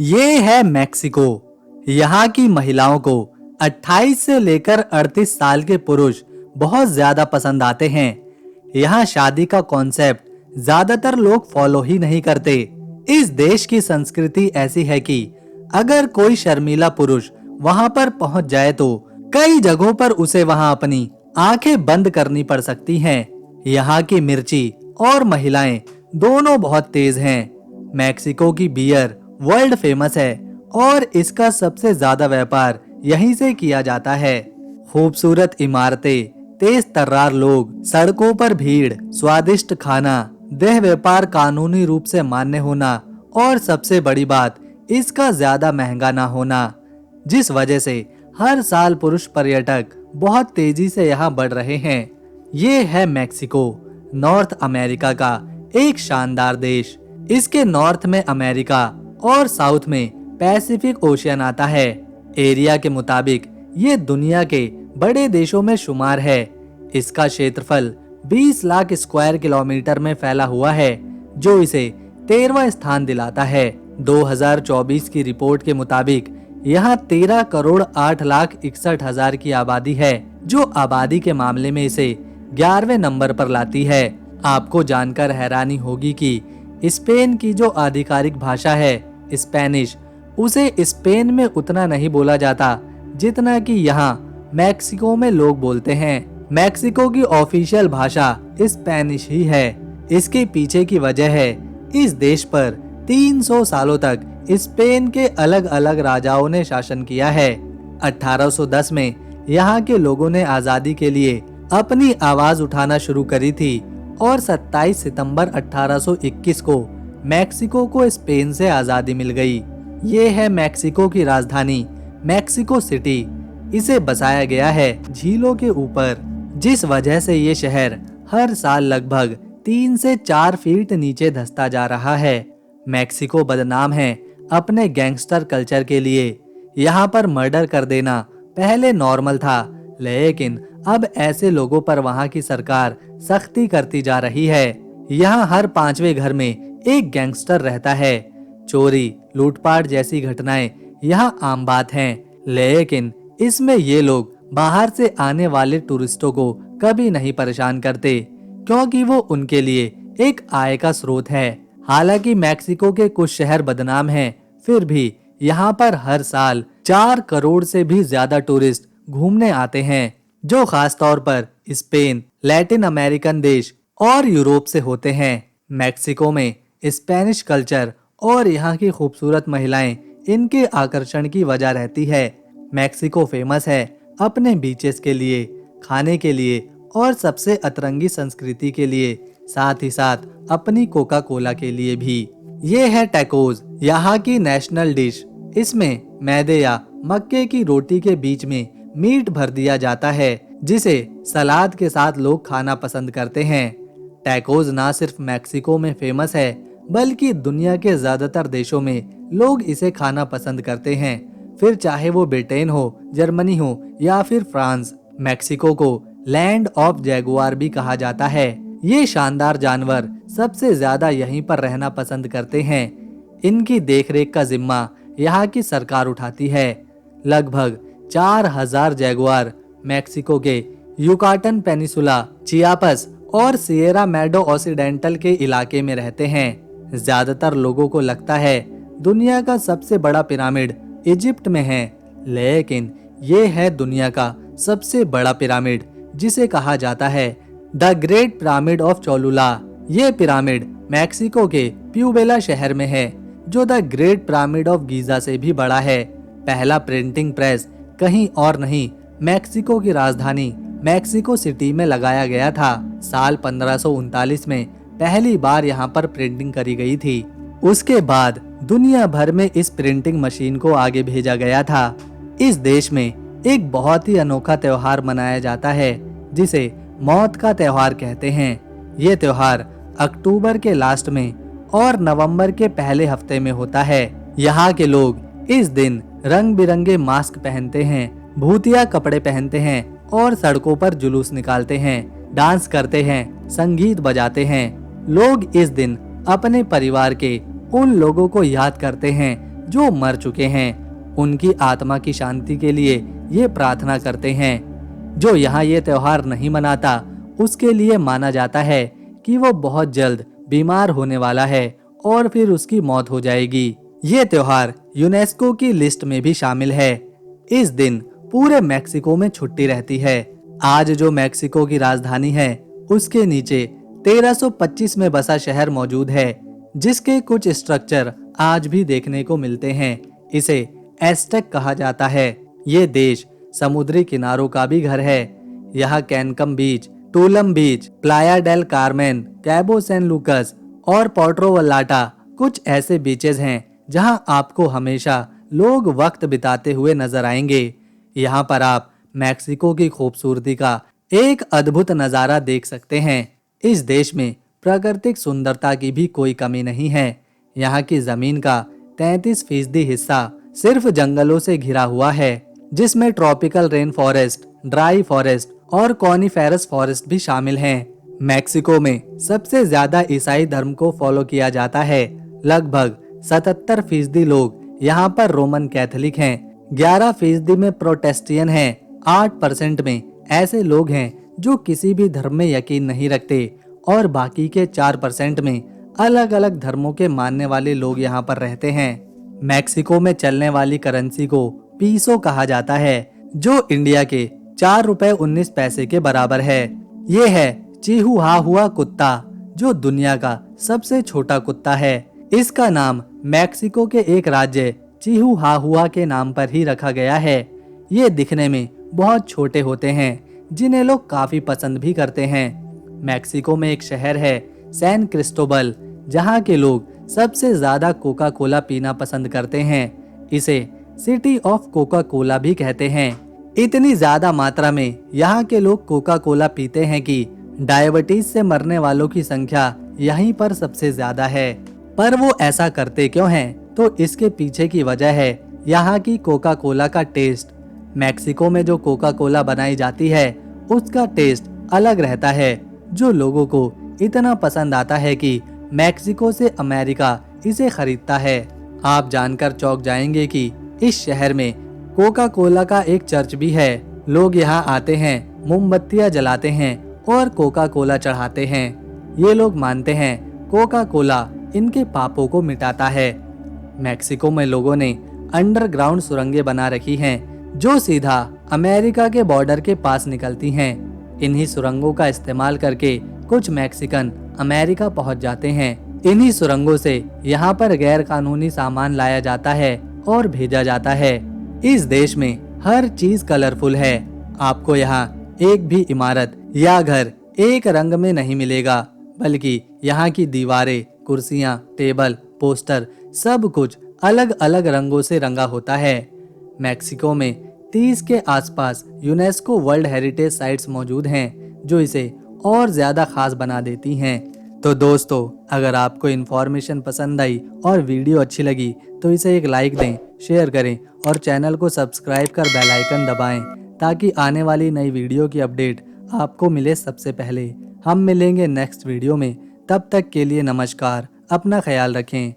ये है मैक्सिको। यहाँ की महिलाओं को 28 से लेकर 38 साल के पुरुष बहुत ज्यादा पसंद आते हैं। यहाँ शादी का कॉन्सेप्ट ज्यादातर लोग फॉलो ही नहीं करते। इस देश की संस्कृति ऐसी है कि अगर कोई शर्मीला पुरुष वहां पर पहुंच जाए तो कई जगहों पर उसे वहां अपनी आंखें बंद करनी पड़ सकती हैं। यहाँ की मिर्ची और महिलाएं दोनों बहुत तेज हैं। मैक्सिको की बियर वर्ल्ड फेमस है और इसका सबसे ज्यादा व्यापार यहीं से किया जाता है। खूबसूरत इमारतें, तेज तर्रार लोग, सड़कों पर भीड़, स्वादिष्ट खाना, देह व्यापार कानूनी रूप से मान्य होना और सबसे बड़ी बात इसका ज्यादा महंगा ना होना, जिस वजह से हर साल पुरुष पर्यटक बहुत तेजी से यहाँ बढ़ रहे हैं। ये है मैक्सिको, नॉर्थ अमेरिका का एक शानदार देश। इसके नॉर्थ में अमेरिका और साउथ में पैसिफिक ओशियन आता है। एरिया के मुताबिक ये दुनिया के बड़े देशों में शुमार है। इसका क्षेत्रफल 20 लाख स्क्वायर किलोमीटर में फैला हुआ है, जो इसे 13वां स्थान दिलाता है। 2024 की रिपोर्ट के मुताबिक यहाँ 13 करोड़ 8 लाख 61 हजार की आबादी है, जो आबादी के मामले में इसे 11वें नंबर पर लाती है। आपको जानकर हैरानी होगी कि स्पेन की जो आधिकारिक भाषा है स्पेनिश, उसे स्पेन में उतना नहीं बोला जाता जितना कि यहाँ मैक्सिको में लोग बोलते हैं। मैक्सिको की ऑफिशियल भाषा स्पेनिश ही है। इसके पीछे की वजह है इस देश पर 300 सालों तक स्पेन के अलग अलग राजाओं ने शासन किया है। 1810 में यहाँ के लोगों ने आजादी के लिए अपनी आवाज उठाना शुरू करी थी और 27 सितंबर 1821 को मैक्सिको को स्पेन से आजादी मिल गई। ये है मैक्सिको की राजधानी मैक्सिको सिटी। इसे बसाया गया है झीलों के ऊपर, जिस वजह से ये शहर हर साल लगभग 3 से 4 फीट नीचे धंसता जा रहा है। मैक्सिको बदनाम है अपने गैंगस्टर कल्चर के लिए। यहाँ पर मर्डर कर देना पहले नॉर्मल था, लेकिन अब ऐसे लोगों पर वहाँ की सरकार सख्ती करती जा रही है। यहाँ हर 5वें घर में एक गैंगस्टर रहता है। चोरी, लूटपाट जैसी घटनाएं यहाँ आम बात हैं, लेकिन इसमें ये लोग बाहर से आने वाले टूरिस्टों को कभी नहीं परेशान करते, क्योंकि वो उनके लिए एक आय का स्रोत है। हालांकि मैक्सिको के कुछ शहर बदनाम हैं, फिर भी यहाँ पर हर साल 4 करोड़ से भी ज्यादा टूरिस्ट घूमने आते हैं, जो खास तौर पर स्पेन, लैटिन अमेरिकन देश और यूरोप से होते हैं। मैक्सिको में स्पेनिश कल्चर और यहाँ की खूबसूरत महिलाएं इनके आकर्षण की वजह रहती है। मैक्सिको फेमस है अपने बीचेस के लिए, खाने के लिए और सबसे अतरंगी संस्कृति के लिए, साथ ही साथ अपनी कोका कोला के लिए भी। ये है टैकोस, यहाँ की नेशनल डिश। इसमें मैदे या मक्के की रोटी के बीच में मीट भर दिया जाता है, जिसे सलाद के साथ लोग खाना पसंद करते हैं। टैकोस ना सिर्फ मैक्सिको में फेमस है, बल्कि दुनिया के ज्यादातर देशों में लोग इसे खाना पसंद करते हैं, फिर चाहे वो ब्रिटेन हो, जर्मनी हो या फिर फ्रांस। मैक्सिको को लैंड ऑफ जैगुआर भी कहा जाता है। ये शानदार जानवर सबसे ज्यादा यहीं पर रहना पसंद करते हैं। इनकी देखरेख का जिम्मा यहाँ की सरकार उठाती है। लगभग 4000 जैगुआर मैक्सिको के युकाटन पेनिसुला, चियापस और सिएरा मेडो ऑक्सीडेंटल के इलाके में रहते हैं। ज्यादातर लोगों को लगता है दुनिया का सबसे बड़ा पिरामिड इजिप्ट में है, लेकिन ये है दुनिया का सबसे बड़ा पिरामिड, जिसे कहा जाता है the great pyramid of Cholula. ये पिरामिड मैक्सिको के प्यूबेला शहर में है, जो the great pyramid of Giza से भी बड़ा है। पहला प्रिंटिंग प्रेस कहीं और नहीं, मैक्सिको की राजधानी मैक्सिको सिटी में लगाया गया था। साल 1539 में पहली बार यहाँ पर प्रिंटिंग करी गई थी। उसके बाद दुनिया भर में इस प्रिंटिंग मशीन को आगे भेजा गया था। इस देश में एक बहुत ही अनोखा त्योहार मनाया जाता है, जिसे मौत का त्योहार कहते हैं। ये त्योहार अक्टूबर के लास्ट में और नवंबर के पहले हफ्ते में होता है। यहाँ के लोग इस दिन रंग बिरंगे मास्क पहनते हैं, भूतिया कपड़े पहनते हैं और सड़कों पर जुलूस निकालते हैं, डांस करते हैं, संगीत बजाते हैं। लोग इस दिन अपने परिवार के उन लोगों को याद करते हैं जो मर चुके हैं उनकी आत्मा की शांति के लिए ये प्रार्थना करते हैं। जो यहाँ ये त्योहार नहीं मनाता उसके लिए माना जाता है कि वो बहुत जल्द बीमार होने वाला है और फिर उसकी मौत हो जाएगी। ये त्योहार यूनेस्को की लिस्ट में भी शामिल है। इस दिन पूरे मैक्सिको में छुट्टी रहती है। आज जो मैक्सिको की राजधानी है उसके नीचे 1325 में बसा शहर मौजूद है, जिसके कुछ स्ट्रक्चर आज भी देखने को मिलते हैं। इसे एस्टेक कहा जाता है। ये देश समुद्री किनारों का भी घर है। यहाँ Cancun beach, Tulum beach, Playa del Carmen, Cabo San Lucas और पोर्टो वल्लाटा कुछ ऐसे बीचेस हैं जहां आपको हमेशा लोग वक्त बिताते हुए नजर आएंगे। यहाँ पर आप मैक्सिको की खूबसूरती का एक अद्भुत नजारा देख सकते हैं। इस देश में प्राकृतिक सुंदरता की भी कोई कमी नहीं है। यहाँ की जमीन का 33% हिस्सा सिर्फ जंगलों से घिरा हुआ है, जिसमें tropical rain forest, dry forest और कॉनिफेरस फॉरेस्ट भी शामिल हैं। मैक्सिको में सबसे ज्यादा ईसाई धर्म को फॉलो किया जाता है। लगभग 77% लोग यहाँ पर रोमन कैथोलिक हैं, 11% में प्रोटेस्टियन हैं, 8% में ऐसे लोग हैं जो किसी भी धर्म में यकीन नहीं रखते और बाकी के 4% में अलग अलग धर्मों के मानने वाले लोग यहाँ पर रहते हैं। मैक्सिको में चलने वाली करेंसी को पीसो कहा जाता है, जो इंडिया के 4 रुपए 19 पैसे के बराबर है। ये है चिहुआहुआ कुत्ता, जो दुनिया का सबसे छोटा कुत्ता है। इसका नाम मैक्सिको के एक राज्य चिहुआहुआ के नाम पर ही रखा गया है। ये दिखने में बहुत छोटे होते हैं, जिन्हें लोग काफी पसंद भी करते हैं। मैक्सिको में एक शहर है सैन क्रिस्टोबल, जहाँ के लोग सबसे ज्यादा कोका कोला पीना पसंद करते हैं। इसे सिटी ऑफ कोका कोला भी कहते हैं। इतनी ज्यादा मात्रा में यहाँ के लोग कोका कोला पीते हैं कि डायबिटीज से मरने वालों की संख्या यहीं पर सबसे ज्यादा है। पर वो ऐसा करते क्यों हैं? तो इसके पीछे की वजह है यहाँ की कोका कोला का टेस्ट। मैक्सिको में जो कोका कोला बनाई जाती है उसका टेस्ट अलग रहता है, जो लोगों को इतना पसंद आता है कि मैक्सिको से अमेरिका इसे खरीदता है। आप जानकर चौंक जाएंगे कि इस शहर में कोका कोला का एक चर्च भी है। लोग यहाँ आते हैं, मोमबत्तियाँ जलाते हैं और कोका कोला चढ़ाते हैं। ये लोग मानते हैं कोका कोला इनके पापों को मिटाता है। मैक्सिको में लोगों ने अंडरग्राउंड सुरंगें बना रखी हैं, जो सीधा अमेरिका के बॉर्डर के पास निकलती हैं। इन्हीं सुरंगों का इस्तेमाल करके कुछ मैक्सिकन अमेरिका पहुंच जाते हैं। इन्हीं सुरंगों से यहाँ पर गैर कानूनी सामान लाया जाता है और भेजा जाता है। इस देश में हर चीज कलरफुल है। आपको यहाँ एक भी इमारत या घर एक रंग में नहीं मिलेगा, बल्कि यहाँ की दीवारें, कुर्सियाँ, टेबल, पोस्टर सब कुछ अलग अलग रंगों से रंगा होता है। मैक्सिको में 30 के आसपास यूनेस्को वर्ल्ड हेरिटेज साइट्स मौजूद हैं, जो इसे और ज्यादा खास बना देती हैं। तो दोस्तों, अगर आपको इन्फॉर्मेशन पसंद आई और वीडियो अच्छी लगी तो इसे एक लाइक दें, शेयर करें और चैनल को सब्सक्राइब कर बेल आइकन दबाएं, ताकि आने वाली नई वीडियो की अपडेट आपको मिले सबसे पहले। हम मिलेंगे नेक्स्ट वीडियो में। तब तक के लिए नमस्कार, अपना ख्याल रखें।